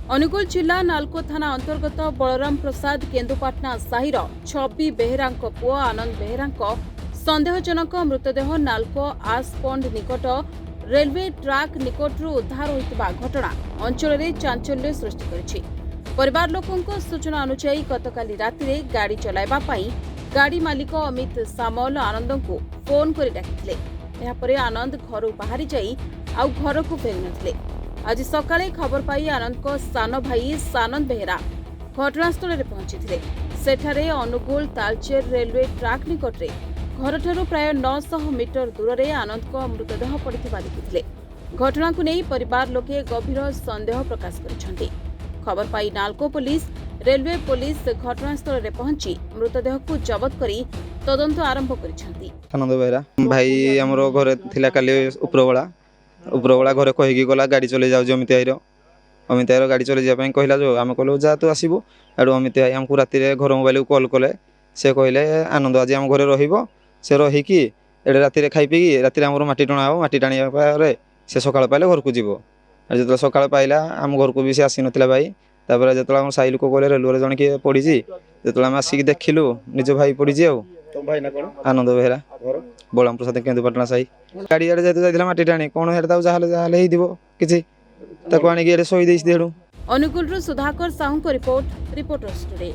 अनुगुल जिला नालको थाना अंतर्गत बलराम प्रसाद केन्दुपाटना साहिर छवि बेहेरा पुओ आनंद बेहेरा सन्देहजनक मृतदेह नालको आसपंड निकट रेलवे ट्राक निकटू उद्धार होता घटना अंचल में चांचल्य सृष्टि करिछि। परिवार लोकों सूचना अनुसार गतकाली राति गाड़ी चलाइबा पई गाड़ी मालिक अमित सामल आनंद को फोन कर डाकिथिले। आनंद घर बाहरी जाई आउ घर को फेरी नथिले। आज सकाळे खबर पाई आनंद को सान भाई सानंद बेहेरा घटनास्थल में पहुंची सेठारे अनुगुल तालचेर रेलवे ट्राक निकटरे घर ठारू प्राय 900 मीटर दूर में आनंद को मृतदेह पड़ता देखिथिले। घटना को नहीं परिवार लोके गभीर संदेह प्रकाश करिसेंति। खबर पाई नालको पुलिस रेलवे पुलिस घटनास्थल में पहुंची मृतदेह को जबत करी तदंत आरंभ करिसेंति। आनंद बेहेरा भाई हमरो घरे थिला काली उपरबेला घरे कहीकि गला गाड़ी चले जाऊ अमित भाईर गाड़ी चले जावाई कहला जो आम कहलु जा तू आसबू आड़ अमित भाई आमको राति घर मोबाइल को कॉल कले से कहले आनंद आज आम घरे रहिबो से रहीकि एडे राति खाई पी राति माटी टणा हो माटी टाणी से सकाळ पाइले घर को जीवो जो सकाळ पाइला आम घर को भी से आसी नथिला भाई तापर जो साई लोक कहले रेलवे जन किए पड़ी जो आम आसिक देखिलु निज भाई पड़ी आनंद बेहेरा बलराम प्रसाद केन्दुपाटना साई गाड़ी आड़े जाइला माटी टाणी कौन है कि आनिक शोई देड़ू। अनुगुल सुधाकर साहू को रिपोर्ट रिपोर्टर्स टुडे।